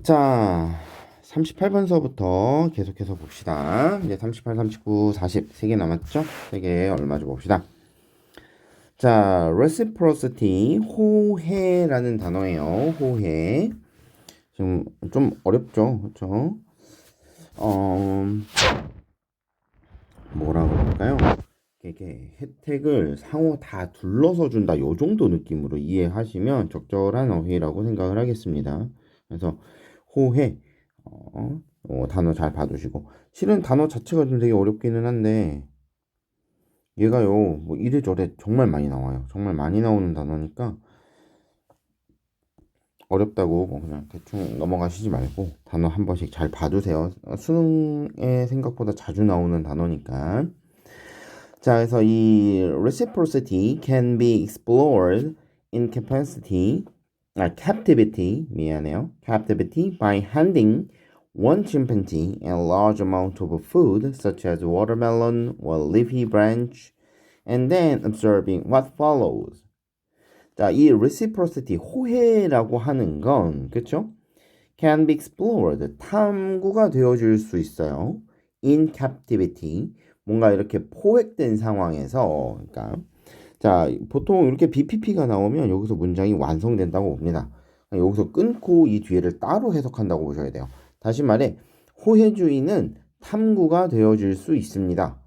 자, 38번서부터 계속해서 봅시다. 이제 38, 39, 40, 3개 남았죠? 3개 얼마 좀 봅시다. 자, reciprocity, 호혜라는 단어예요. 호혜. 지금 좀 어렵죠? 그렇죠? 뭐라고 할까요? 이게 혜택을 상호 다 둘러서 준다. 요 정도 느낌으로 이해하시면 적절한 어휘라고 생각을 하겠습니다. 그래서 호혜 단어 잘 봐두시고 실은 단어 자체가 좀 되게 어렵기는 한데 얘가요 뭐 이래저래 정말 많이 나와요. 정말 많이 나오는 단어니까 어렵다고 뭐 그냥 대충 넘어가시지 말고 단어 한 번씩 잘 봐두세요. 수능에 생각보다 자주 나오는 단어니까. 자, 그래서 이 reciprocity can be explored in captivity, 미안해요. captivity by handing one chimpanzee a large amount of food, such as watermelon or leafy branch, and then observing what follows. 자, 이 reciprocity, 호혜라고 하는 건, 그쵸? can be explored, 탐구가 되어질 수 있어요. in captivity, 뭔가 이렇게 포획된 상황에서, 그러니까, 자, 보통 이렇게 BPP가 나오면 여기서 문장이 완성된다고 봅니다. 여기서 끊고 이 뒤에를 따로 해석한다고 보셔야 돼요. 다시 말해, 호혜주의는 탐구가 되어질 수 있습니다.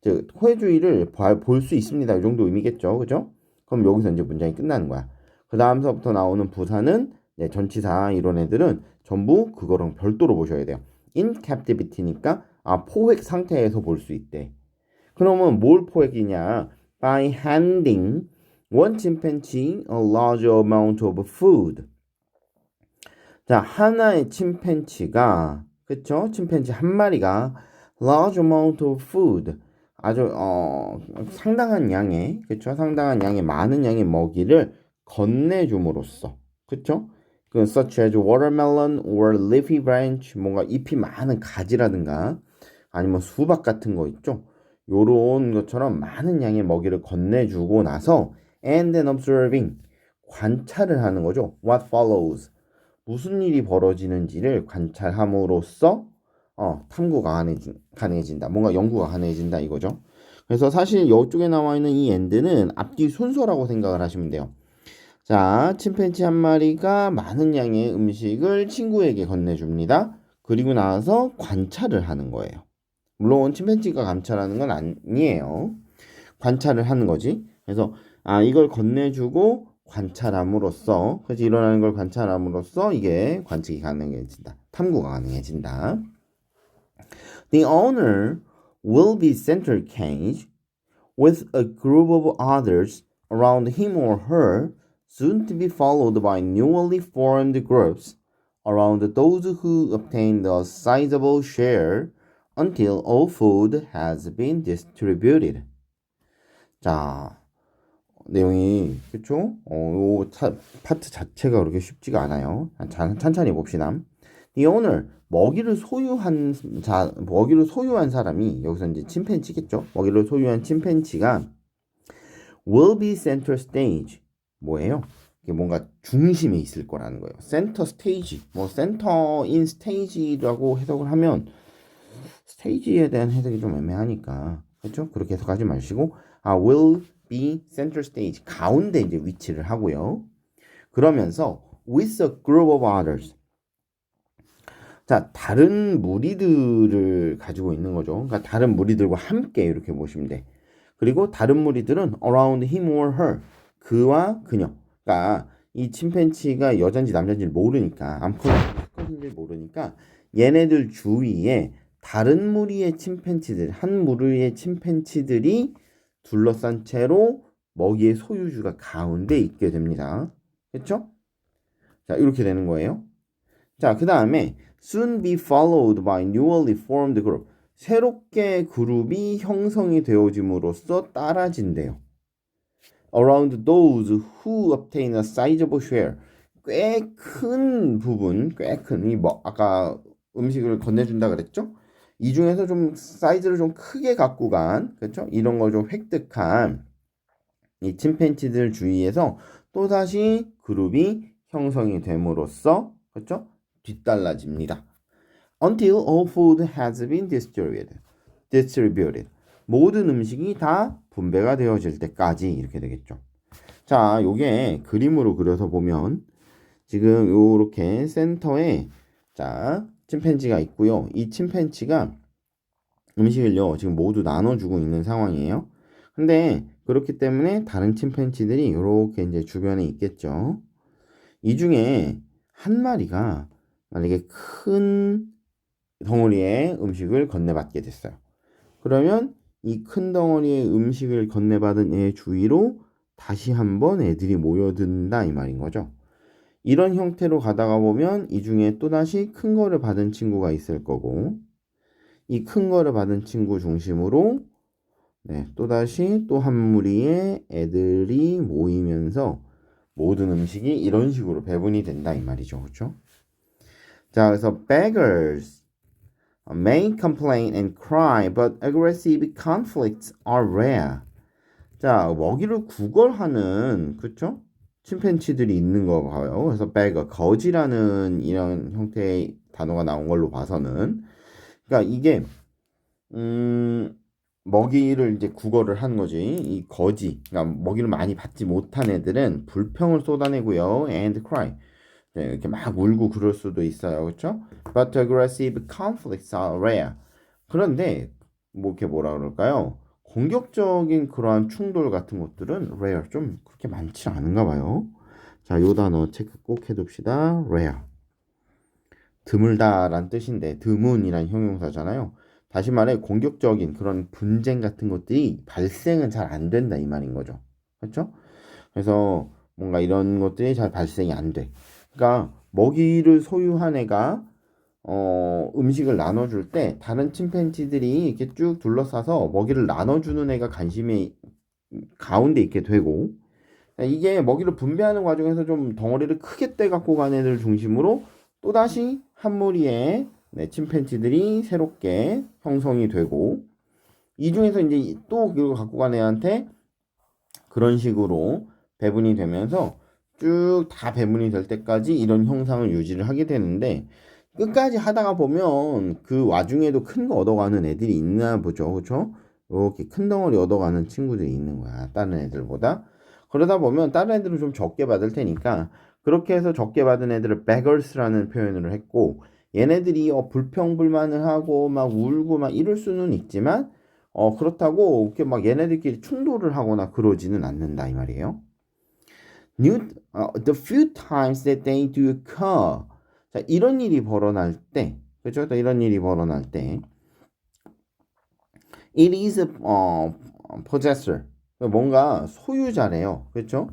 즉, 호혜주의를 볼 수 있습니다. 이 정도 의미겠죠. 그죠? 그럼 여기서 이제 문장이 끝나는 거야. 그 다음서부터 나오는 부사는 네, 전치사 이런 애들은 전부 그거랑 별도로 보셔야 돼요. in captivity니까 포획 상태에서 볼 수 있대. 그러면 뭘 포획이냐? By handing one chimpanzee a large amount of food. 자, 하나의 침팬지가 그쵸? 침팬지 한 마리가 large amount of food. 아주 상당한 양의 그쵸? 상당한 양의 많은 양의 먹이를 건네줌으로써 그쵸? 그 such as watermelon or leafy branch 뭔가 잎이 많은 가지라든가 아니면 수박 같은 거 있죠? 요런 것처럼 많은 양의 먹이를 건네주고 나서 and then observing 관찰을 하는 거죠. What follows 무슨 일이 벌어지는지를 관찰함으로써 탐구가 가능해진다. 뭔가 연구가 가능해진다 이거죠. 그래서 사실 이쪽에 나와 있는 이 end는 앞뒤 순서라고 생각을 하시면 돼요. 자, 침팬지 한 마리가 많은 양의 음식을 친구에게 건네줍니다. 그리고 나서 관찰을 하는 거예요. 물론 침팬지가 관찰하는 건 아니에요. 관찰을 하는 거지. 그래서 이걸 건네주고 관찰함으로써 그래서 일어나는 걸 관찰함으로써 이게 관측이 가능해진다. 탐구가 가능해진다. The owner will be center cage with a group of others around him or her, soon to be followed by newly formed groups around those who obtained a sizable share until all food has been distributed. 자, 내용이 그쵸? 파트 자체가 그렇게 쉽지가 않아요. 천천히 봅시다. The owner, 먹이를 소유한 사람이 여기서 이제 침팬지겠죠? 먹이를 소유한 침팬지가 will be center stage. 뭐예요? 이게 뭔가 중심에 있을 거라는 거예요. center stage. 뭐 center in stage라고 해석을 하면 스테이지에 대한 해석이 좀 애매하니까 그렇죠? 그렇게 해석하지 마시고 will be center stage 가운데 이제 위치를 하고요. 그러면서 with a group of others 자 다른 무리들을 가지고 있는 거죠. 그러니까 다른 무리들과 함께 이렇게 보시면 돼. 그리고 다른 무리들은 around him or her 그와 그녀. 그러니까 이 침팬지가 여잔지 남잔지 모르니까 암컷인지 모르니까 얘네들 주위에 다른 무리의 침팬지들, 한 무리의 침팬지들이 둘러싼 채로 먹이의 소유주가 가운데 있게 됩니다. 그렇죠? 자, 이렇게 되는 거예요. 자, 그 다음에 soon be followed by newly formed group. 새롭게 그룹이 형성이 되어짐으로써 따라진대요. Around those who obtain a sizable share. 꽤 큰 부분, 아까 음식을 건네준다 그랬죠? 이 중에서 좀 사이즈를 좀 크게 갖고 간, 그렇죠? 이런 걸 좀 획득한 이 침팬지들 주위에서 또다시 그룹이 형성이 됨으로써, 그렇죠? 뒤달라집니다. Until all food has been distributed. 모든 음식이 다 분배가 되어질 때까지 이렇게 되겠죠. 자, 요게 그림으로 그려서 보면 지금 요렇게 센터에 자, 침팬지가 있고요. 이 침팬지가 음식을요, 지금 모두 나눠주고 있는 상황이에요. 근데 그렇기 때문에 다른 침팬지들이 요렇게 이제 주변에 있겠죠. 이 중에 한 마리가 만약에 큰 덩어리의 음식을 건네받게 됐어요. 그러면 이 큰 덩어리의 음식을 건네받은 애 주위로 다시 한번 애들이 모여든다 이 말인 거죠. 이런 형태로 가다가 보면 이 중에 또다시 큰 거를 받은 친구가 있을 거고 이 큰 거를 받은 친구 중심으로 또다시 또 한 무리의 애들이 모이면서 모든 음식이 이런 식으로 배분이 된다 이 말이죠. 그렇죠? 자, 그래서 beggars may complain and cry, but aggressive conflicts are rare. 자, 먹이를 구걸하는 그쵸? 침팬치들이 있는 거 봐요. 그래서 beggar, 거지라는 이런 형태의 단어가 나온 걸로 봐서는 그러니까 이게 먹이를 이제 구걸을 하는 거지. 이 거지, 그러니까 먹이를 많이 받지 못한 애들은 불평을 쏟아내고요. and cry. 네, 이렇게 막 울고 그럴 수도 있어요. 그렇죠? But aggressive conflicts are rare. 그런데 뭐 이렇게 뭐라 그럴까요? 공격적인 그러한 충돌 같은 것들은 rare 좀 그렇게 많지 않은가 봐요. 자, 요 단어 체크 꼭 해둡시다. rare. 드물다란 뜻인데 드문이란 형용사잖아요. 다시 말해 공격적인 그런 분쟁 같은 것들이 발생은 잘 안 된다 이 말인 거죠. 그렇죠? 그래서 뭔가 이런 것들이 잘 발생이 안 돼. 그러니까 먹이를 소유한 애가 음식을 나눠줄 때 다른 침팬지들이 이렇게 쭉 둘러싸서 먹이를 나눠주는 애가 관심이 가운데 있게 되고 이게 먹이를 분배하는 과정에서 좀 덩어리를 크게 떼갖고 간 애들 중심으로 또다시 한 무리의 침팬지들이 새롭게 형성이 되고 이 중에서 이제 또 그걸 갖고 간 애한테 그런 식으로 배분이 되면서 쭉 다 배분이 될 때까지 이런 형상을 유지를 하게 되는데 끝까지 하다가 보면 그 와중에도 큰 거 얻어가는 애들이 있나 보죠. 그렇죠? 이렇게 큰 덩어리 얻어가는 친구들이 있는 거야. 다른 애들보다. 그러다 보면 다른 애들은 좀 적게 받을 테니까 그렇게 해서 적게 받은 애들을 beggars라는 표현을 했고 얘네들이 불평불만을 하고 막 울고 막 이럴 수는 있지만 그렇다고 이렇게 막 얘네들끼리 충돌을 하거나 그러지는 않는다 이 말이에요. The few times that they do occur. 자, 이런 일이 벌어날 때, 그렇죠? 이런 일이 벌어날 때, it is a possessor. 뭔가 소유자래요, 그렇죠?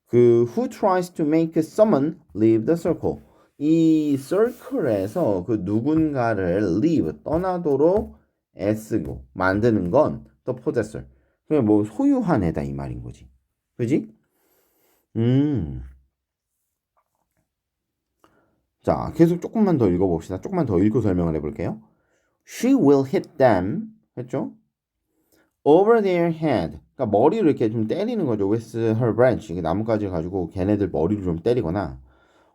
그 who tries to make someone leave the circle. 이 circle에서 그 누군가를 leave 떠나도록 애쓰고 만드는 건 the possessor. 그냥 뭐 소유한 애다 이 말인 거지, 그지? 자, 계속 조금만 더 읽어봅시다. 조금만 더 읽고 설명을 해볼게요. She will hit them, 했죠? Over their head. 그러니까 머리를 이렇게 좀 때리는 거죠. With her branch. 나뭇가지를 가지고 걔네들 머리를 좀 때리거나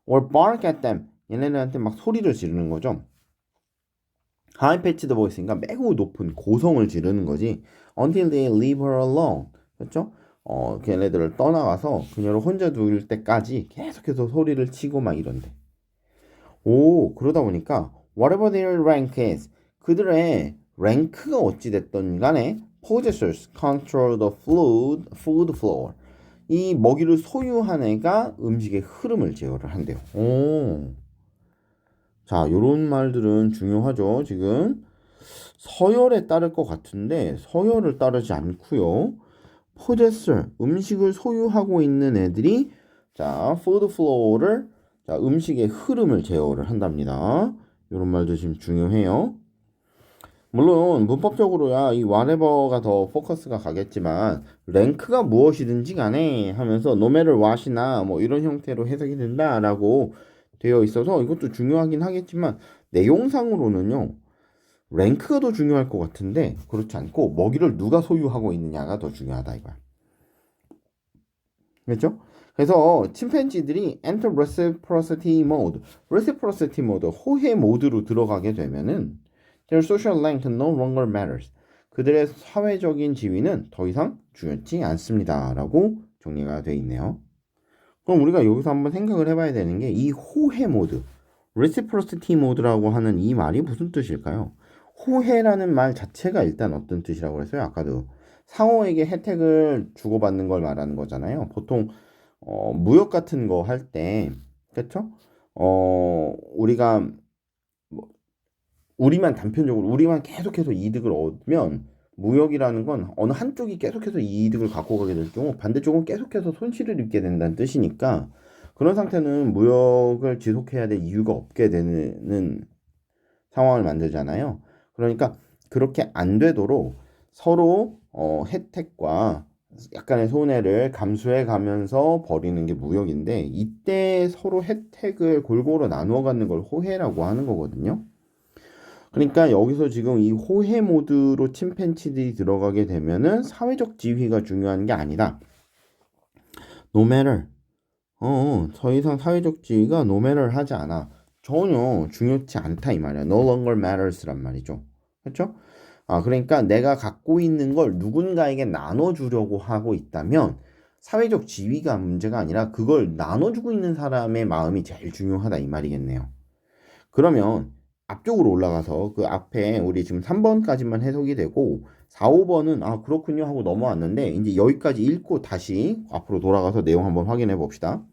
or bark at them. 얘네들한테 막 소리를 지르는 거죠. High pitched voice. 그러니까 매우 높은 고성을 지르는 거지. Until they leave her alone. 그렇죠? 걔네들을 떠나가서 그녀를 혼자 둘 때까지 계속해서 소리를 치고 막 이런데. 오, 그러다 보니까 whatever their rank is, 그들의 랭크가 어찌됐든 간에 possessors control the food flow. 이 먹이를 소유한 애가 음식의 흐름을 제어를 한대요. 오. 자, 요런 말들은 중요하죠. 지금 서열에 따를 것 같은데 서열을 따르지 않고요. possessor, 음식을 소유하고 있는 애들이 자, food flow를 자, 음식의 흐름을 제어를 한답니다. 이런 말도 지금 중요해요. 물론 문법적으로야 이 whatever가 더 포커스가 가겠지만 랭크가 무엇이든지 간에 하면서 no matter what이나 뭐 이런 형태로 해석이 된다라고 되어 있어서 이것도 중요하긴 하겠지만 내용상으로는요 랭크가 더 중요할 것 같은데 그렇지 않고 먹이를 누가 소유하고 있느냐가 더 중요하다 이거야. 그렇죠? 그래서 침팬지들이 enter reciprocity mode, reciprocity mode, 호혜 모드로 들어가게 되면은 their social rank no longer matters. 그들의 사회적인 지위는 더 이상 중요치 않습니다라고 정리가 되어 있네요. 그럼 우리가 여기서 한번 생각을 해봐야 되는 게 이 호혜 모드, reciprocity mode라고 하는 이 말이 무슨 뜻일까요? 호혜라는 말 자체가 일단 어떤 뜻이라고 했어요? 아까도 상호에게 혜택을 주고받는 걸 말하는 거잖아요. 보통 무역 같은 거 할 때, 그렇죠? 우리가 뭐, 우리만 단편적으로 우리만 계속해서 이득을 얻으면 무역이라는 건 어느 한쪽이 계속해서 이득을 갖고 가게 될 경우 반대쪽은 계속해서 손실을 입게 된다는 뜻이니까 그런 상태는 무역을 지속해야 될 이유가 없게 되는 상황을 만들잖아요. 그러니까 그렇게 안 되도록 서로 혜택과 약간의 손해를 감수해 가면서 벌이는 게 무역인데 이때 서로 혜택을 골고루 나누어 갖는 걸 호혜라고 하는 거거든요. 그러니까 여기서 지금 이 호혜 모드로 침팬지들이 들어가게 되면은 사회적 지위가 중요한 게 아니다. No matter. 더 이상 사회적 지위가 no matter 하지 않아. 전혀 중요치 않다 이 말이야. No longer matters란 말이죠. 그렇죠? 그러니까 내가 갖고 있는 걸 누군가에게 나눠주려고 하고 있다면 사회적 지위가 문제가 아니라 그걸 나눠주고 있는 사람의 마음이 제일 중요하다 이 말이겠네요. 그러면 앞쪽으로 올라가서 그 앞에 우리 지금 3번까지만 해석이 되고 4, 5번은 그렇군요 하고 넘어왔는데 이제 여기까지 읽고 다시 앞으로 돌아가서 내용 한번 확인해 봅시다.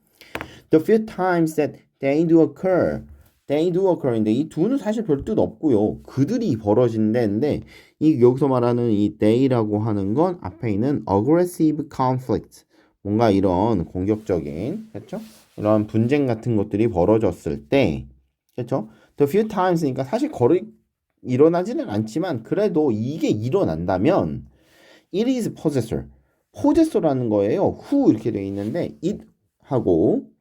The few times that they do occur. They do occur인데 이 do는 사실 별 뜻 없고요. 그들이 벌어진다는데 이 여기서 말하는 이 they라고 하는 건 앞에 있는 aggressive conflict. 뭔가 이런 공격적인, 그렇죠? 이런 분쟁 같은 것들이 벌어졌을 때, 그렇죠? The few times니까 사실 거의 일어나지는 않지만 그래도 이게 일어난다면 it is possessor. possessor라는 거예요. who 이렇게 되어 있는데 it 하고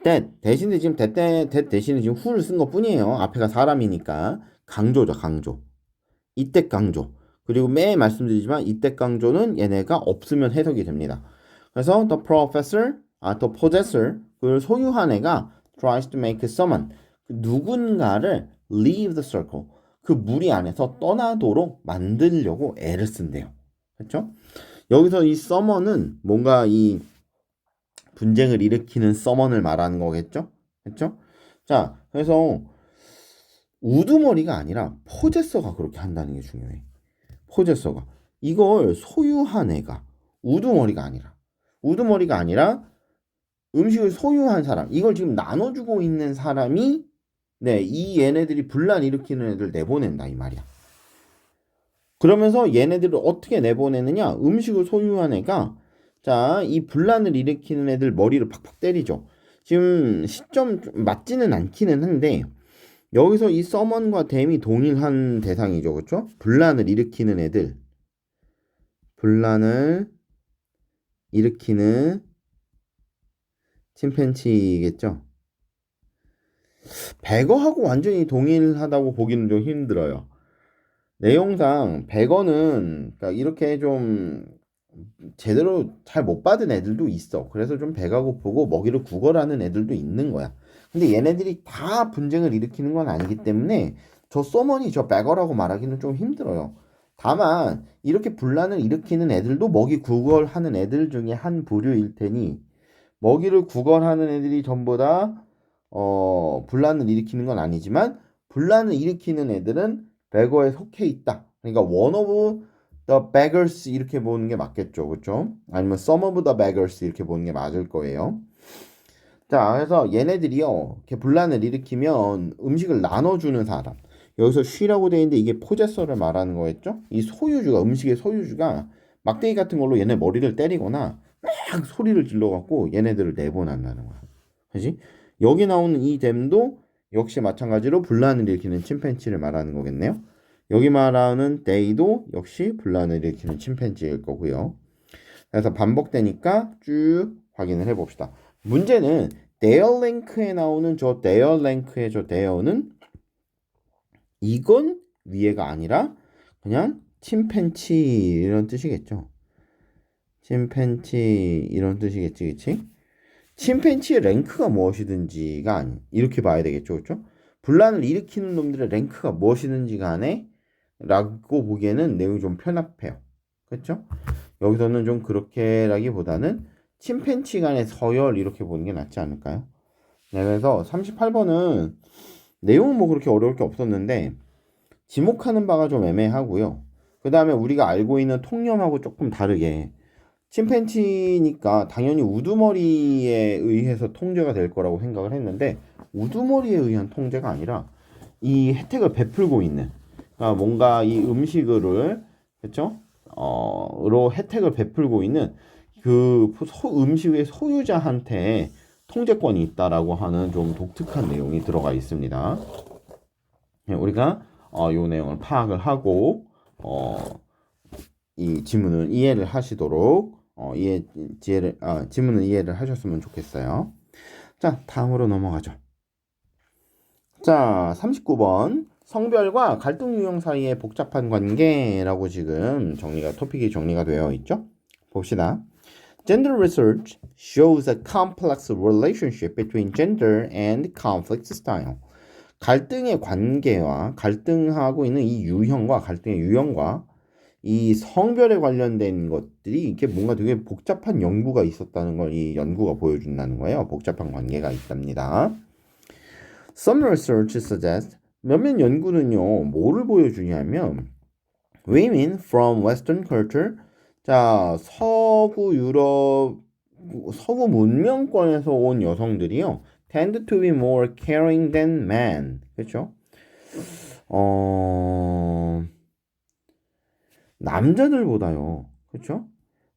that 대신에 지금 that 대신에 지금 who를 쓴 것뿐이에요. 앞에가 사람이니까 강조죠, 강조. 이때 강조. 그리고 매일 말씀드리지만 이때 강조는 얘네가 없으면 해석이 됩니다. 그래서 the professor, the possessor, 그걸 소유한 애가 tries to make someone, 누군가를 leave the circle, 그 무리 안에서 떠나도록 만들려고 애를 쓴대요. 그렇죠? 여기서 이 summon은 뭔가 이 분쟁을 일으키는 summon을 말하는 거겠죠? 그렇죠? 자, 그래서 우두머리가 아니라 포제서가 그렇게 한다는 게 중요해. 포제서가 이걸 소유한 애가 우두머리가 아니라 음식을 소유한 사람, 이걸 지금 나눠주고 있는 사람이 이 얘네들이 분란 일으키는 애들 내보낸다 이 말이야. 그러면서 얘네들을 어떻게 내보내느냐? 음식을 소유한 애가 이 분란을 일으키는 애들 머리를 팍팍 때리죠. 지금 시점 맞지는 않기는 한데 여기서 이 서먼과 댐이 동일한 대상이죠. 그렇죠? 분란을 일으키는 애들. 분란을 일으키는 침팬지겠죠. 백어하고 완전히 동일하다고 보기는 좀 힘들어요. 내용상 백어는 그러니까 이렇게 좀 제대로 잘 못 받은 애들도 있어. 그래서 좀 배가 고프고 먹이를 구걸하는 애들도 있는 거야. 근데 얘네들이 다 분쟁을 일으키는 건 아니기 때문에 저 소머니 저 백어라고 말하기는 좀 힘들어요. 다만 이렇게 분란을 일으키는 애들도 먹이 구걸하는 애들 중에 한 부류일 테니 먹이를 구걸하는 애들이 전부 다 분란을 일으키는 건 아니지만 분란을 일으키는 애들은 백어에 속해 있다. 그러니까 one of the beggars 이렇게 보는 게 맞겠죠. 그렇죠? 아니면 some of the beggars 이렇게 보는 게 맞을 거예요. 자, 그래서 얘네들이요. 이렇게 분란을 일으키면 음식을 나눠주는 사람. 여기서 she라고 되어 있는데 이게 포제서를 말하는 거겠죠? 이 소유주가, 음식의 소유주가 막대기 같은 걸로 얘네 머리를 때리거나 막 소리를 질러갖고 얘네들을 내보낸다는 거야. 그지? 여기 나오는 이 댐도 역시 마찬가지로 분란을 일으키는 침팬지를 말하는 거겠네요. 여기 말하는 데이도 역시 분란을 일으키는 침팬지일 거고요. 그래서 반복되니까 쭉 확인을 해봅시다. 문제는 their link에 나오는 저 their link의 저 there는 이건 위에가 아니라 그냥 침팬치 이런 뜻이겠죠. 침팬치 이런 뜻이겠지, 그치? 침팬치의 랭크가 무엇이든지가 아니 이렇게 봐야 되겠죠, 그렇죠? 분란을 일으키는 놈들의 랭크가 무엇이든지 간에 라고 보기에는 내용이 좀 편합해요. 그렇죠? 여기서는 좀 그렇게라기보다는 침팬치 간의 서열 이렇게 보는 게 낫지 않을까요? 네, 그래서 38번은 내용은 뭐 그렇게 어려울 게 없었는데 지목하는 바가 좀 애매하고요. 그 다음에 우리가 알고 있는 통념하고 조금 다르게 침팬치니까 당연히 우두머리에 의해서 통제가 될 거라고 생각을 했는데 우두머리에 의한 통제가 아니라 이 혜택을 베풀고 있는 그러니까 뭔가 이 음식을 그렇죠? 로 혜택을 베풀고 있는 그 음식의 소유자한테 통제권이 있다라고 하는 좀 독특한 내용이 들어가 있습니다. 우리가 이 내용을 파악을 하고 이 지문을 이해를 하시도록 지문을 이해를 하셨으면 좋겠어요. 자, 다음으로 넘어가죠. 자, 39번 성별과 갈등 유형 사이의 복잡한 관계라고 지금 토픽이 정리가 되어 있죠. 봅시다. Gender research shows a complex relationship between gender and conflict style. 갈등의 관계와 갈등하고 있는 이 유형과 갈등의 유형과 이 성별에 관련된 것들이 이렇게 뭔가 되게 복잡한 연구가 있었다는 걸 이 연구가 보여준다는 거예요. 복잡한 관계가 있답니다. Some research suggests 몇몇 연구는요 뭐를 보여주냐면 women from Western culture 자 서구 유럽 서구 문명권에서 온 여성들이요 tend to be more caring than men 그렇죠? 남자들보다요 그렇죠?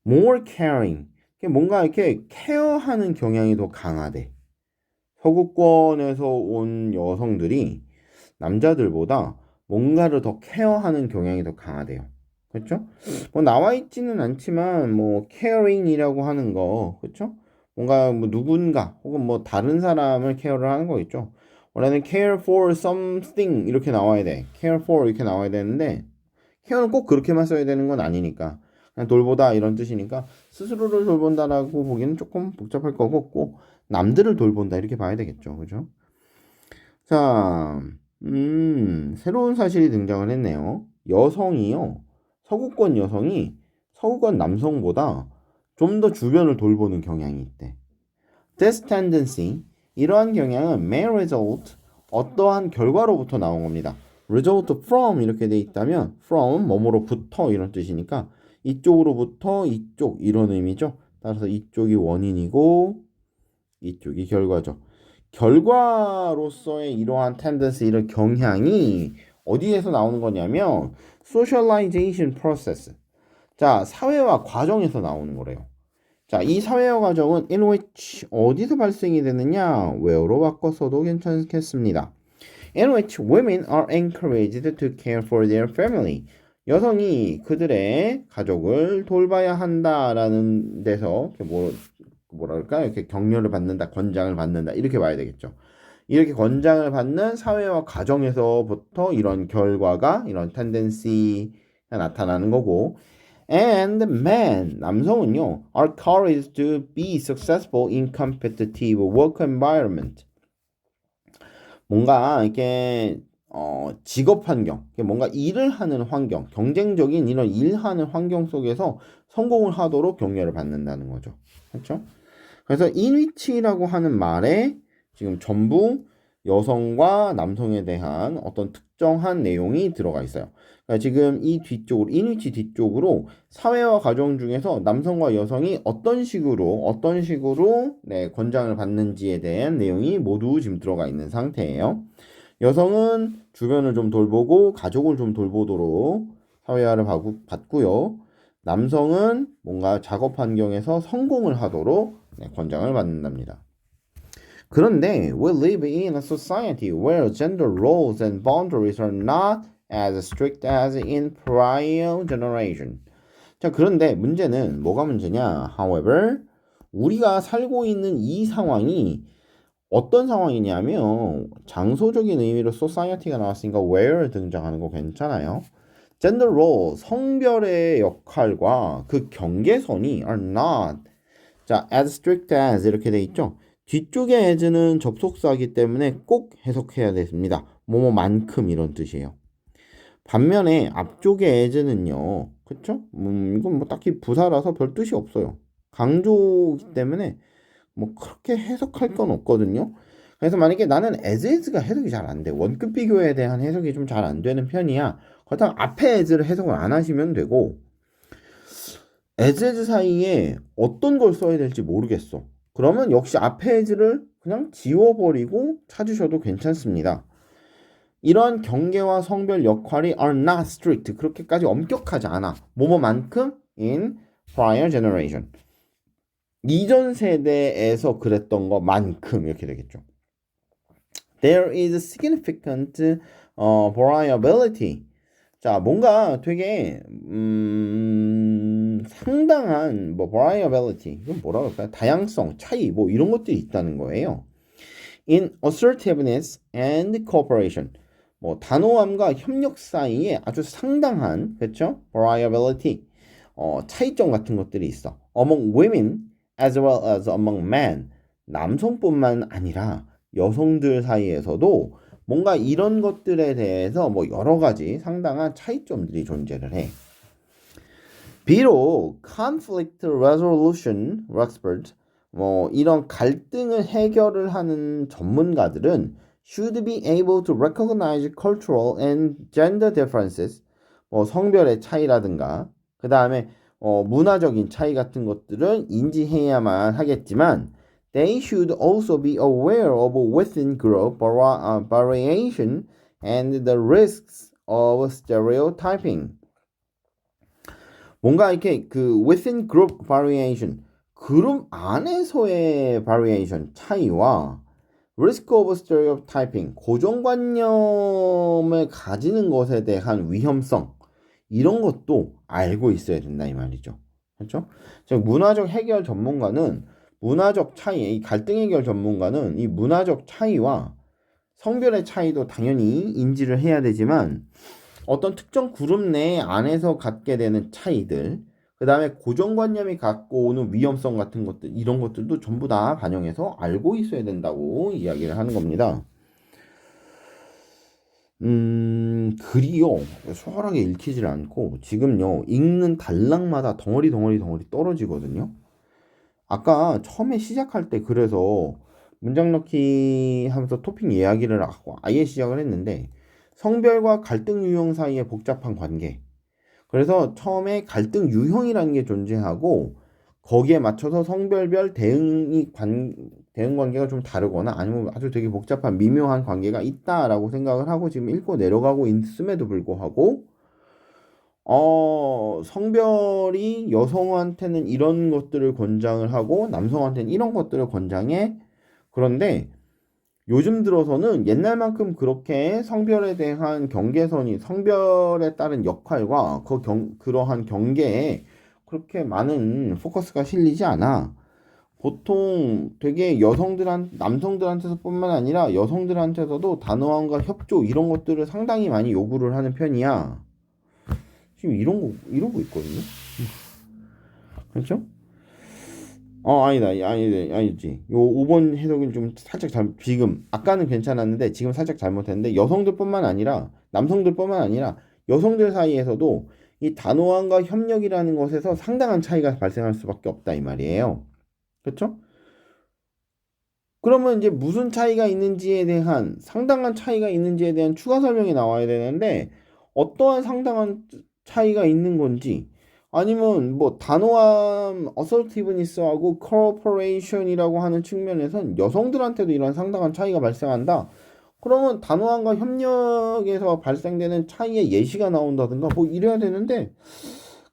more caring 뭔가 이렇게 케어하는 경향이 더 강하대. 서구권에서 온 여성들이 남자들보다 뭔가를 더 케어하는 경향이 더 강하대요. 그렇죠? 뭐 나와 있지는 않지만 뭐 caring이라고 하는 거, 그렇죠? 뭔가 뭐 누군가 혹은 뭐 다른 사람을 케어를 하는 거 있죠. 원래는 care for something 이렇게 나와야 돼. care for 이렇게 나와야 되는데 케어는 꼭 그렇게만 써야 되는 건 아니니까 그냥 돌보다 이런 뜻이니까 스스로를 돌본다라고 보기는 조금 복잡할 거고 꼭 남들을 돌본다 이렇게 봐야 되겠죠. 그죠? 자, 새로운 사실이 등장을 했네요. 여성이요. 서구권 여성이 서구권 남성보다 좀 더 주변을 돌보는 경향이 있대. This tendency, 이러한 경향은 may result, 어떠한 결과로부터 나온 겁니다. result from 이렇게 돼 있다면 from 뭐뭐로부터 이런 뜻이니까 이쪽으로부터 이쪽 이런 의미죠. 따라서 이쪽이 원인이고 이쪽이 결과죠. 결과로서의 이러한 tendency, 이런 경향이 어디에서 나오는 거냐면 socialization process. 자, 사회화 과정에서 나오는 거래요. 자, 이 사회화 과정은 in which 어디서 발생이 되느냐? where로 바꿔서도 괜찮겠습니다. in which women are encouraged to care for their family. 여성이 그들의 가족을 돌봐야 한다라는 데서 뭐랄까 이렇게 격려를 받는다, 권장을 받는다 이렇게 봐야 되겠죠. 이렇게 권장을 받는 사회와 가정에서부터 이런 결과가 이런 tendency가 나타나는 거고 and men 남성은요 are encouraged to be successful in competitive work environment 뭔가 이렇게 직업 환경, 뭔가 일을 하는 환경, 경쟁적인 이런 일하는 환경 속에서 성공을 하도록 격려를 받는다는 거죠. 그렇죠? 그래서 인위치라고 하는 말에 지금 전부 여성과 남성에 대한 어떤 특정한 내용이 들어가 있어요. 그러니까 지금 이 뒤쪽으로 인위치 뒤쪽으로 사회와 가정 중에서 남성과 여성이 어떤 식으로 네, 권장을 받는지에 대한 내용이 모두 지금 들어가 있는 상태예요. 여성은 주변을 좀 돌보고 가족을 좀 돌보도록 사회화를 받고요. 남성은 뭔가 작업 환경에서 성공을 하도록 네, 권장을 받는답니다. 그런데 we live in a society where gender roles and boundaries are not as strict as in prior generation. 자, 그런데 문제는 뭐가 문제냐? However, 우리가 살고 있는 이 상황이 어떤 상황이냐면 장소적인 의미로 society가 나왔으니까 where 등장하는 거 괜찮아요. gender role, 성별의 역할과 그 경계선이 are not, 자, as strict as 이렇게 돼 있죠. 뒤쪽에 as는 접속사이기 때문에 꼭 해석해야 됩니다. 뭐뭐만큼 이런 뜻이에요. 반면에 앞쪽에 as는요, 그쵸? 이건 뭐 딱히 부사라서 별 뜻이 없어요. 강조이기 때문에 뭐 그렇게 해석할 건 없거든요. 그래서 만약에 나는 as is가 해석이 잘 안 돼. 원급 비교에 대한 해석이 좀 잘 안 되는 편이야. 그렇다면 앞에 as를 해석을 안 하시면 되고, as is 사이에 어떤 걸 써야 될지 모르겠어. 그러면 역시 앞에 as를 그냥 지워버리고 찾으셔도 괜찮습니다. 이런 경계와 성별 역할이 are not strict. 그렇게까지 엄격하지 않아. 뭐뭐만큼 in prior generation. 이전 세대에서 그랬던 것만큼 이렇게 되겠죠. There is significant variability. 자, 뭔가 되게 상당한 뭐 variability. 이건 뭐라고 할까요? 다양성, 차이 뭐 이런 것들이 있다는 거예요. In assertiveness and cooperation. 뭐 단호함과 협력 사이에 아주 상당한 그렇죠? variability. 차이점 같은 것들이 있어. Among women as well as among men. 남성뿐만 아니라 여성들 사이에서도 뭔가 이런 것들에 대해서 뭐 여러 가지 상당한 차이점들이 존재를 해. 비록 conflict resolution expert, 뭐 이런 갈등을 해결을 하는 전문가들은 should be able to recognize cultural and gender differences, 뭐 성별의 차이라든가 그 다음에 문화적인 차이 같은 것들은 인지해야만 하겠지만 they should also be aware of within group variation and the risks of stereotyping. 뭔가 이렇게 그 within group variation, 그룹 안에서의 variation, 차이와 risk of stereotyping, 고정관념을 가지는 것에 대한 위험성, 이런 것도 알고 있어야 된다 이 말이죠. 그렇죠? 즉 문화적 해결 전문가는 문화적 차이, 이 갈등 해결 전문가는 이 문화적 차이와 성별의 차이도 당연히 인지를 해야 되지만 어떤 특정 그룹 내 안에서 갖게 되는 차이들, 그 다음에 고정관념이 갖고 오는 위험성 같은 것들, 이런 것들도 전부 다 반영해서 알고 있어야 된다고 이야기를 하는 겁니다. 글이요, 수월하게 읽히질 않고, 지금요, 읽는 단락마다 덩어리 떨어지거든요. 아까 처음에 시작할 때 그래서 문장 넣기 하면서 토픽 이야기를 하고 아예 시작을 했는데, 성별과 갈등 유형 사이의 복잡한 관계. 그래서 처음에 갈등 유형이라는 게 존재하고 거기에 맞춰서 성별별 대응 관계가 좀 다르거나 아니면 아주 되게 복잡한 미묘한 관계가 있다라고 생각을 하고 지금 읽고 내려가고 있음에도 불구하고 성별이 여성한테는 이런 것들을 권장을 하고 남성한테는 이런 것들을 권장해. 그런데 요즘 들어서는 옛날만큼 그렇게 성별에 대한 경계선이 성별에 따른 역할과 그러한 경계에 그렇게 많은 포커스가 실리지 않아. 보통 되게 남성들한테서뿐만 아니라 여성들한테서도 단호함과 협조 이런 것들을 상당히 많이 요구를 하는 편이야. 지금 이러고 있거든요. 그렇죠? 아니지. 요 5번 해석은 좀 살짝 지금, 아까는 괜찮았는데, 지금 살짝 잘못했는데, 남성들뿐만 아니라, 여성들 사이에서도 이 단호함과 협력이라는 것에서 상당한 차이가 발생할 수밖에 없다, 이 말이에요. 그렇죠? 그러면 이제 무슨 차이가 있는지에 대한, 상당한 차이가 있는지에 대한 추가 설명이 나와야 되는데, 어떠한 상당한 차이가 있는 건지, 아니면 뭐 단호함, assertiveness하고 cooperation이라고 하는 측면에선 여성들한테도 이런 상당한 차이가 발생한다. 그러면 단호함과 협력에서 발생되는 차이의 예시가 나온다든가 뭐 이래야 되는데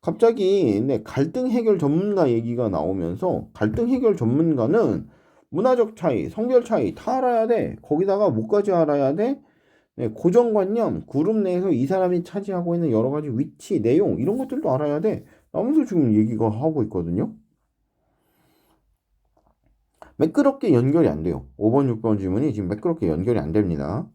갑자기 갈등 해결 전문가 얘기가 나오면서 갈등 해결 전문가는 문화적 차이, 성별 차이 다 알아야 돼. 거기다가 뭐까지 알아야 돼? 고정관념, 그룹 내에서 이 사람이 차지하고 있는 여러 가지 위치, 내용 이런 것들도 알아야 돼. 라면서 지금 얘기가 하고 있거든요. 매끄럽게 연결이 안 돼요. 5번, 6번 질문이 지금 매끄럽게 연결이 안 됩니다.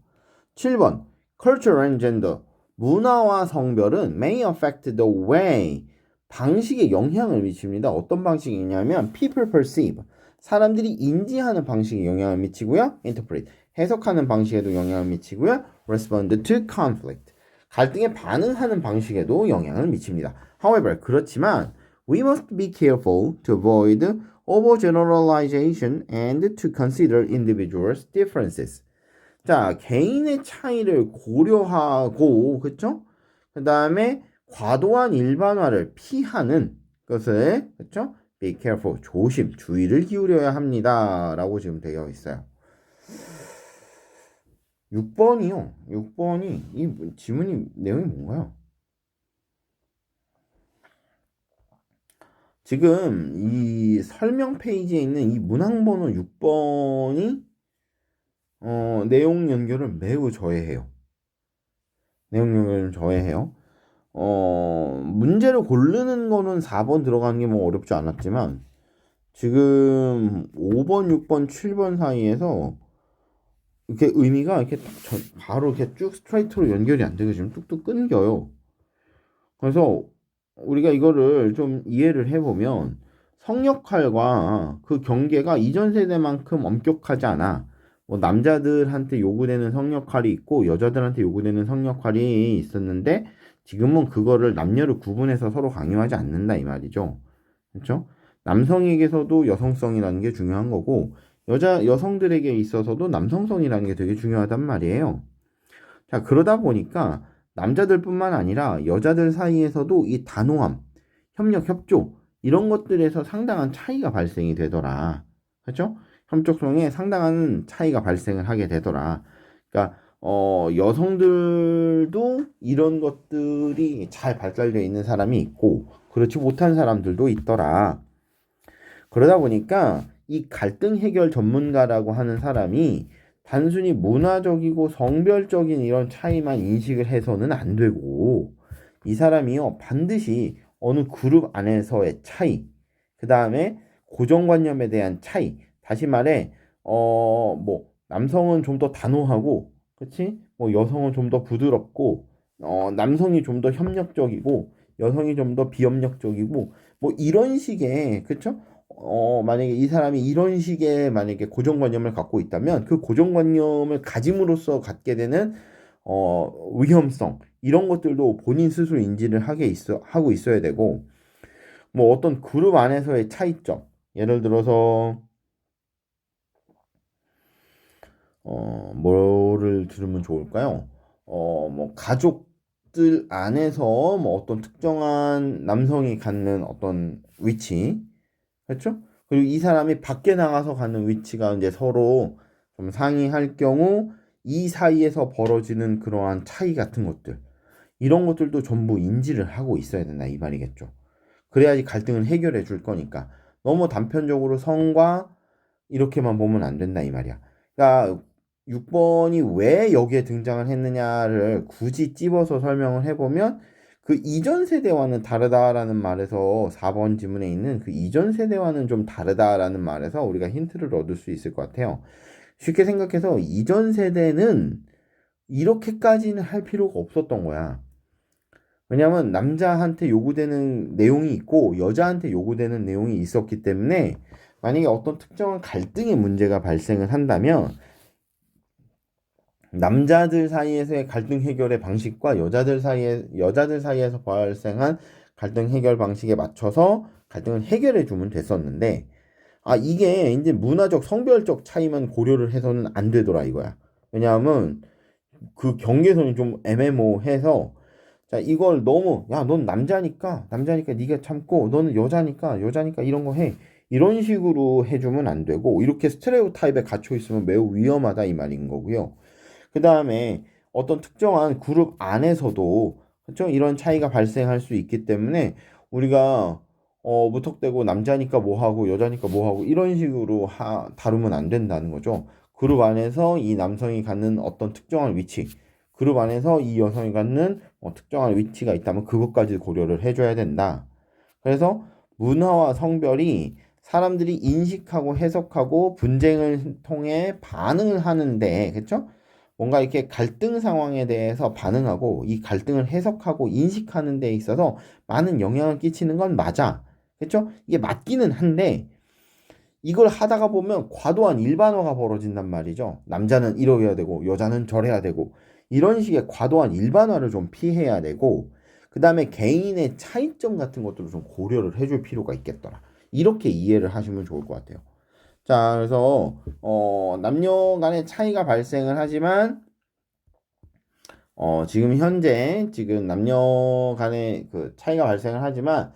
7번, culture and gender. 문화와 성별은 may affect the way 방식에 영향을 미칩니다. 어떤 방식이냐면 people perceive 사람들이 인지하는 방식에 영향을 미치고요. interpret 해석하는 방식에도 영향을 미치고요. respond to conflict 갈등에 반응하는 방식에도 영향을 미칩니다. However, 그렇지만 we must be careful to avoid overgeneralization and to consider individuals' differences. 자, 개인의 차이를 고려하고, 그쵸? 그 다음에 과도한 일반화를 피하는 것을, 그쵸? Be careful, 조심, 주의를 기울여야 합니다. 라고 지금 되어 있어요. 6번이요. 6번이, 이 지문이 내용이 뭔가요? 지금 이 설명 페이지에 있는 이 문항번호 6번이 내용 연결을 매우 저해해요. 내용 연결을 저해해요. 문제를 고르는 거는 4번 들어가는 게 뭐 어렵지 않았지만 지금 5번, 6번, 7번 사이에서 이렇게 의미가 이렇게 딱 바로 이렇게 쭉 스트레이트로 연결이 안 되고 지금 뚝뚝 끊겨요. 그래서 우리가 이거를 좀 이해를 해보면 성역할과 그 경계가 이전 세대만큼 엄격하지 않아. 뭐 남자들한테 요구되는 성역할이 있고 여자들한테 요구되는 성역할이 있었는데 지금은 그거를 남녀를 구분해서 서로 강요하지 않는다 이 말이죠. 그렇죠? 남성에게서도 여성성이라는 게 중요한 거고 여성들에게 있어서도 남성성이라는 게 되게 중요하단 말이에요. 자, 그러다 보니까 남자들뿐만 아니라 여자들 사이에서도 이 단호함, 협력, 협조 이런 것들에서 상당한 차이가 발생이 되더라. 그렇죠? 협조성에 상당한 차이가 발생을 하게 되더라. 그러니까 여성들도 이런 것들이 잘 발달되어 있는 사람이 있고 그렇지 못한 사람들도 있더라. 그러다 보니까 이 갈등 해결 전문가라고 하는 사람이 단순히 문화적이고 성별적인 이런 차이만 인식을 해서는 안 되고 이 사람이요 반드시 어느 그룹 안에서의 차이 그 다음에 고정관념에 대한 차이 다시 말해 뭐 남성은 좀 더 단호하고 그치 뭐 여성은 좀 더 부드럽고 남성이 좀 더 협력적이고 여성이 좀 더 비협력적이고 뭐 이런 식의 그쵸 만약에 이 사람이 이런 식의 만약에 고정관념을 갖고 있다면 그 고정관념을 가짐으로써 갖게 되는 위험성 이런 것들도 본인 스스로 인지를 하고 있어야 되고 뭐 어떤 그룹 안에서의 차이점 예를 들어서 뭐를 들으면 좋을까요? 뭐 가족들 안에서 뭐 어떤 특정한 남성이 갖는 어떤 위치 그렇죠? 그리고 이 사람이 밖에 나가서 가는 위치가 이제 서로 좀 상이할 경우 이 사이에서 벌어지는 그러한 차이 같은 것들 이런 것들도 전부 인지를 하고 있어야 된다 이 말이겠죠. 그래야지 갈등을 해결해 줄 거니까 너무 단편적으로 성과 이렇게만 보면 안 된다 이 말이야. 그러니까 6번이 왜 여기에 등장을 했느냐를 굳이 찝어서 설명을 해보면 그 이전 세대와는 다르다라는 말에서 4번 지문에 있는 그 이전 세대와는 좀 다르다라는 말에서 우리가 힌트를 얻을 수 있을 것 같아요. 쉽게 생각해서 이전 세대는 이렇게까지는 할 필요가 없었던 거야. 왜냐하면 남자한테 요구되는 내용이 있고 여자한테 요구되는 내용이 있었기 때문에 만약에 어떤 특정한 갈등의 문제가 발생을 한다면 남자들 사이에서의 갈등 해결의 방식과 여자들 사이에서 발생한 갈등 해결 방식에 맞춰서 갈등을 해결해 주면 됐었는데 이게 이제 문화적 성별적 차이만 고려를 해서는 안 되더라 이거야. 왜냐하면 그 경계선이 좀 애매모호해서 자 이걸 너무 야 넌 남자니까 네가 참고 너는 여자니까 이런 거 해. 이런 식으로 해주면 안 되고 이렇게 스테레오타입에 갇혀 있으면 매우 위험하다 이 말인 거고요. 그 다음에 어떤 특정한 그룹 안에서도 그렇죠? 이런 차이가 발생할 수 있기 때문에 우리가 무턱대고 남자니까 뭐 하고 여자니까 뭐 하고 이런 식으로 다루면 안 된다는 거죠. 그룹 안에서 이 남성이 갖는 어떤 특정한 위치, 그룹 안에서 이 여성이 갖는 특정한 위치가 있다면 그것까지 고려를 해줘야 된다. 그래서 문화와 성별이 사람들이 인식하고 해석하고 분쟁을 통해 반응을 하는데, 그렇죠? 뭔가 이렇게 갈등 상황에 대해서 반응하고 이 갈등을 해석하고 인식하는 데 있어서 많은 영향을 끼치는 건 맞아. 그렇죠? 이게 맞기는 한데 이걸 하다가 보면 과도한 일반화가 벌어진단 말이죠. 남자는 이러해야 되고 여자는 저래야 되고 이런 식의 과도한 일반화를 좀 피해야 되고 그 다음에 개인의 차이점 같은 것들을 좀 고려를 해줄 필요가 있겠더라. 이렇게 이해를 하시면 좋을 것 같아요. 자, 그래서 남녀 간의 차이가 발생을 하지만 지금 현재 지금 남녀 간의 그 차이가 발생을 하지만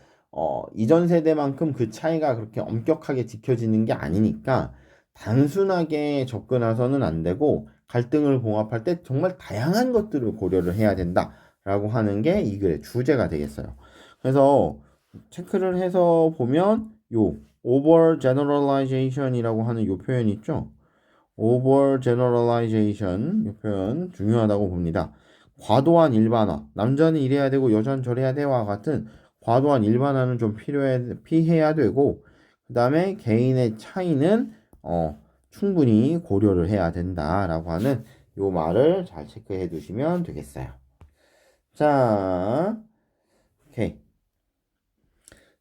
이전 세대만큼 그 차이가 그렇게 엄격하게 지켜지는 게 아니니까 단순하게 접근해서는 안 되고 갈등을 봉합할 때 정말 다양한 것들을 고려를 해야 된다라고 하는 게 이 글의 주제가 되겠어요. 그래서 체크를 해서 보면 요 overgeneralization이라고 하는 요 표현 있죠? overgeneralization 이 표현 중요하다고 봅니다. 과도한 일반화, 남자는 이래야 되고 여자는 저래야 돼와 같은 과도한 일반화는 좀 피해야 되고 그 다음에 개인의 차이는 충분히 고려를 해야 된다라고 하는 요 말을 잘 체크해 두시면 되겠어요. 자, 오케이.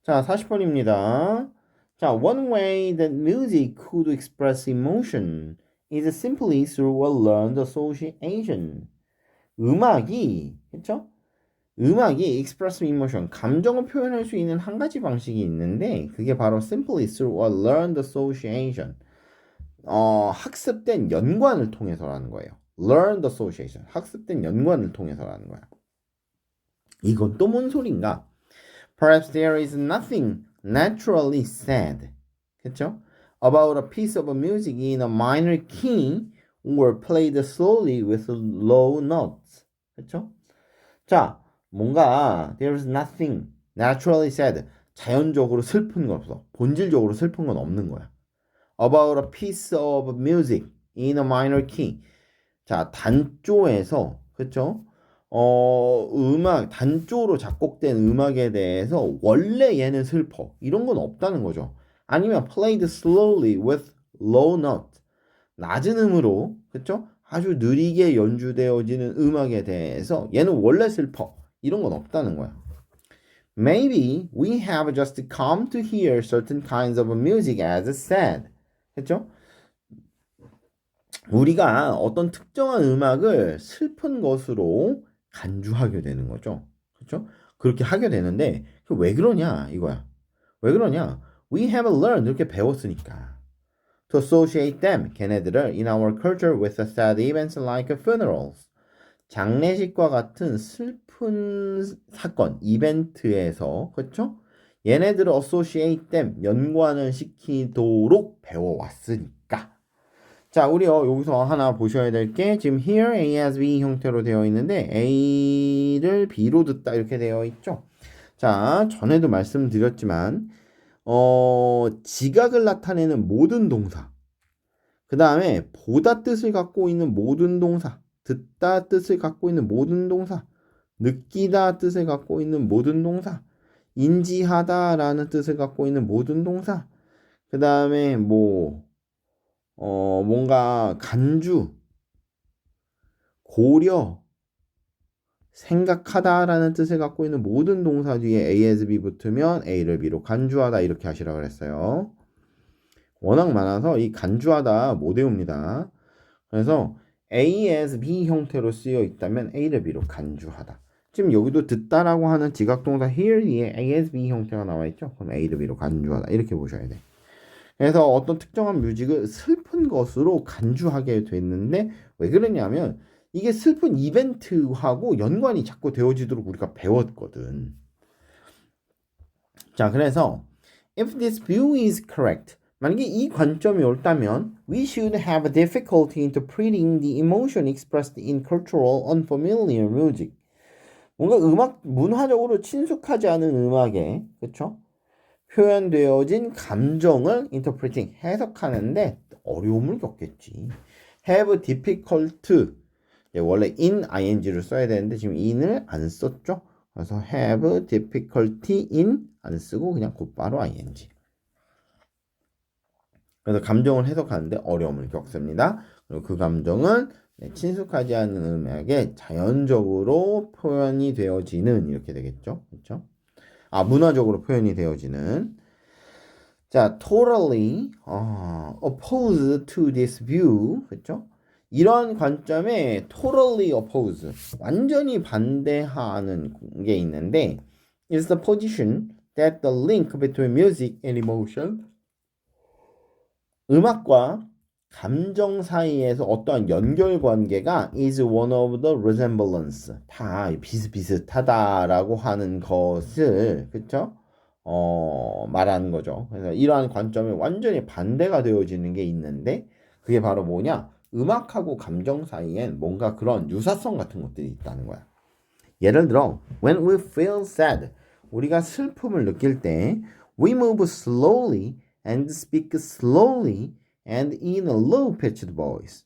자, 40번입니다. 자, one way that music could express emotion is simply through a learned association. 음악이, 그쵸? 음악이 express emotion, 감정을 표현할 수 있는 한 가지 방식이 있는데 그게 바로 simply through a learned association. 학습된 연관을 통해서라는 거예요. learned association, 학습된 연관을 통해서라는 거야. 이건 또 뭔 소린가? Perhaps there is nothing naturally sad, 그쵸? About a piece of music in a minor key or played slowly with low notes, 그쵸? 자, 뭔가 there is nothing naturally sad, 자연적으로 슬픈 건 없어. 본질적으로 슬픈 건 없는 거야. About a piece of music in a minor key. 자, 단조에서, 그쵸? 음악, 단조로 작곡된 음악에 대해서 원래 얘는 슬퍼. 이런 건 없다는 거죠. 아니면 played slowly with low note. 낮은 음으로, 그쵸? 아주 느리게 연주되어지는 음악에 대해서 얘는 원래 슬퍼. 이런 건 없다는 거야. Maybe we have just come to hear certain kinds of music as sad. 그쵸? 우리가 어떤 특정한 음악을 슬픈 것으로 간주하게 되는 거죠. 그렇죠? 그렇게 하게 되는데 왜 그러냐 이거야. 왜 그러냐? We have learned 이렇게 배웠으니까. To associate them, 걔네들을 in our culture with sad events like funerals. 장례식과 같은 슬픈 사건, 이벤트에서 그렇죠? 얘네들을 associate them, 연관을 시키도록 배워왔으니까. 자, 우리 여기서 하나 보셔야 될 게 지금 here A as B 형태로 되어 있는데 A를 B로 듣다 이렇게 되어 있죠. 자, 전에도 말씀드렸지만 지각을 나타내는 모든 동사 그 다음에 보다 뜻을 갖고 있는 모든 동사 듣다 뜻을 갖고 있는 모든 동사 느끼다 뜻을 갖고 있는 모든 동사 인지하다 라는 뜻을 갖고 있는 모든 동사 그 다음에 뭔가 간주, 고려, 생각하다라는 뜻을 갖고 있는 모든 동사 뒤에 A as B 붙으면 A를 B로 간주하다 이렇게 하시라 그랬어요. 워낙 많아서 이 간주하다 못 외웁니다. 그래서 A as B 형태로 쓰여 있다면 A를 B로 간주하다. 지금 여기도 듣다라고 하는 지각동사 here 뒤에 A as B 형태가 나와 있죠. 그럼 A를 B로 간주하다 이렇게 보셔야 돼. 그래서 어떤 특정한 뮤직을 슬픈 것으로 간주하게 됐는데 왜 그러냐면 이게 슬픈 이벤트하고 연관이 자꾸 되어지도록 우리가 배웠거든. 자, 그래서 if this view is correct, 만약에 이 관점이 옳다면 we should have difficulty interpreting the emotion expressed in cultural unfamiliar music. 뭔가 문화적으로 친숙하지 않은 음악에, 그쵸? 표현되어진 감정을 interpreting, 해석하는데 어려움을 겪겠지. have difficult, 원래 in ing를 써야 되는데 지금 in을 안 썼죠. 그래서 have difficulty in 안 쓰고 그냥 곧바로 ing. 그래서 감정을 해석하는데 어려움을 겪습니다. 그리고 그 감정은 네, 친숙하지 않은 음악에 자연적으로 표현이 되어지는 이렇게 되겠죠. 그렇죠? 아, 문화적으로 표현이 되어지는. 자, totally opposed to this view. 그렇죠? 이런 관점에 totally oppose, 완전히 반대하는 게 있는데 is the position that the link between music and emotion, 음악과 감정 사이에서 어떠한 연결 관계가 is one of the resemblance, 다 비슷비슷하다라고 하는 것을, 그쵸? 말하는 거죠. 그래서 이러한 관점이 완전히 반대가 되어지는 게 있는데 그게 바로 뭐냐? 음악하고 감정 사이엔 뭔가 그런 유사성 같은 것들이 있다는 거야. 예를 들어 when we feel sad, 우리가 슬픔을 느낄 때 we move slowly and speak slowly and in a low pitched voice.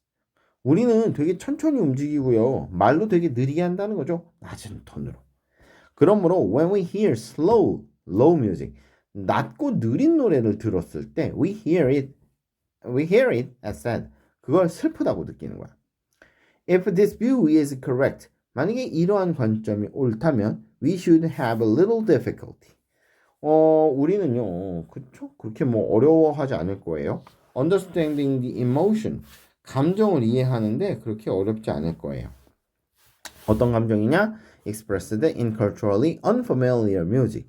우리는 되게 천천히 움직이고요. 말도 되게 느리게 한다는 거죠. 낮은 톤으로. 그러므로 when we hear low music, 낮고 느린 노래를 들었을 때 we hear it as sad. 그걸 슬프다고 느끼는 거야. If this view is correct, 만약에 이러한 관점이 옳다면 we should have a little difficulty. 우리는요, 그쵸? 그렇게 뭐 어려워하지 않을 거예요. Understanding the emotion, 감정을 이해하는데 그렇게 어렵지 않을 거예요. 어떤 감정이냐? Expressed in culturally unfamiliar music.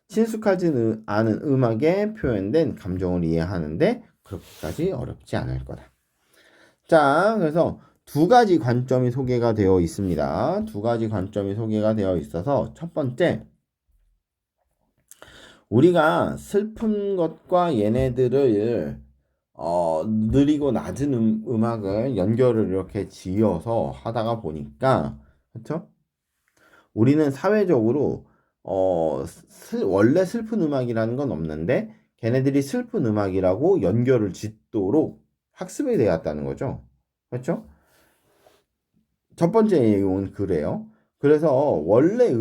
친숙하지 않은 음악에 표현된 감정을 이해하는데 그렇게까지 어렵지 않을 거다. 자, 그래서 두 가지 관점이 소개가 되어 있습니다. 두 가지 관점이 소개가 되어 있어서 첫 번째, 우리가 슬픈 것과 얘네들을 느리고 낮은 음악을 연결을 이렇게 지어서 하다가 보니까, 그렇죠? 우리는 사회적으로 원래 슬픈 음악이라는 건 없는데 걔네들이 슬픈 음악이라고 연결을 짓도록 학습이 되었다는 거죠. 그렇죠? 첫 번째 내용은 그래요. 그래서 원래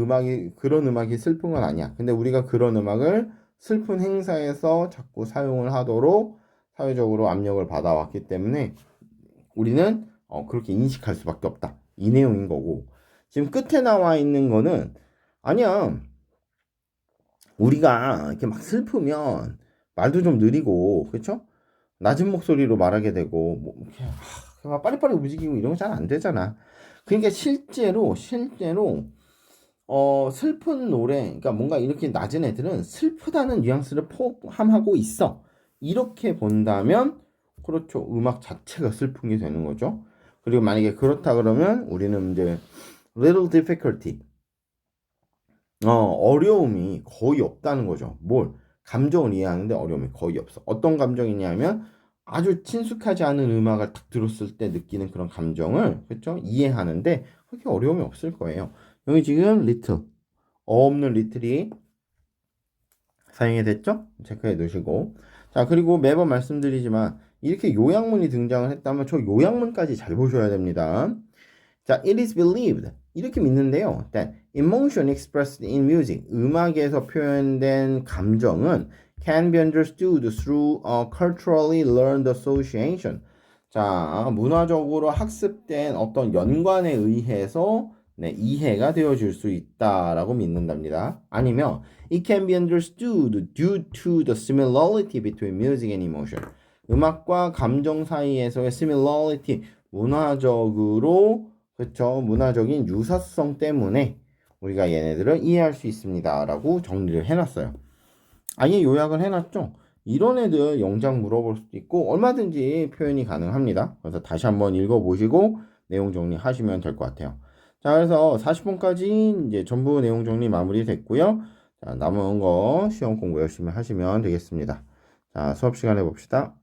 그런 음악이 슬픈 건 아니야. 근데 우리가 그런 음악을 슬픈 행사에서 자꾸 사용을 하도록 사회적으로 압력을 받아왔기 때문에 우리는 그렇게 인식할 수밖에 없다. 이 내용인 거고. 지금 끝에 나와 있는 거는 아니야. 우리가 이렇게 막 슬프면 말도 좀 느리고, 그렇죠? 낮은 목소리로 말하게 되고, 뭐 이렇게 막 빨리빨리 움직이고 이런 거 잘 안 되잖아. 그러니까 실제로 슬픈 노래, 그러니까 뭔가 이렇게 낮은 애들은 슬프다는 뉘앙스를 포함하고 있어. 이렇게 본다면 그렇죠. 음악 자체가 슬픈 게 되는 거죠. 그리고 만약에 그렇다 그러면 우리는 이제 little difficulty, 어려움이 거의 없다는 거죠. 뭘? 감정을 이해하는데 어려움이 거의 없어. 어떤 감정이냐면 아주 친숙하지 않은 음악을 딱 들었을 때 느끼는 그런 감정을, 그렇죠? 이해하는데 그렇게 어려움이 없을 거예요. 여기 지금 little, 없는 little이 사용이 됐죠? 체크해 두시고. 자, 그리고 매번 말씀드리지만 이렇게 요약문이 등장을 했다면 저 요약문까지 잘 보셔야 됩니다. 자, it is believed, 이렇게 믿는데요. that emotion expressed in music, 음악에서 표현된 감정은 can be understood through a culturally learned association. 자, 문화적으로 학습된 어떤 연관에 의해서 이해가 되어질 수 있다라고 믿는답니다. 아니면 it can be understood due to the similarity between music and emotion. 음악과 감정 사이에서의 similarity, 문화적으로, 그렇죠? 문화적인 유사성 때문에 우리가 얘네들을 이해할 수 있습니다. 라고 정리를 해놨어요. 아예 요약을 해놨죠? 이런 애들 영장 물어볼 수도 있고 얼마든지 표현이 가능합니다. 그래서 다시 한번 읽어보시고 내용 정리하시면 될 것 같아요. 자, 그래서 40분까지 이제 전부 내용 정리 마무리 됐고요. 자, 남은 거 시험 공부 열심히 하시면 되겠습니다. 자, 수업 시간에 봅시다.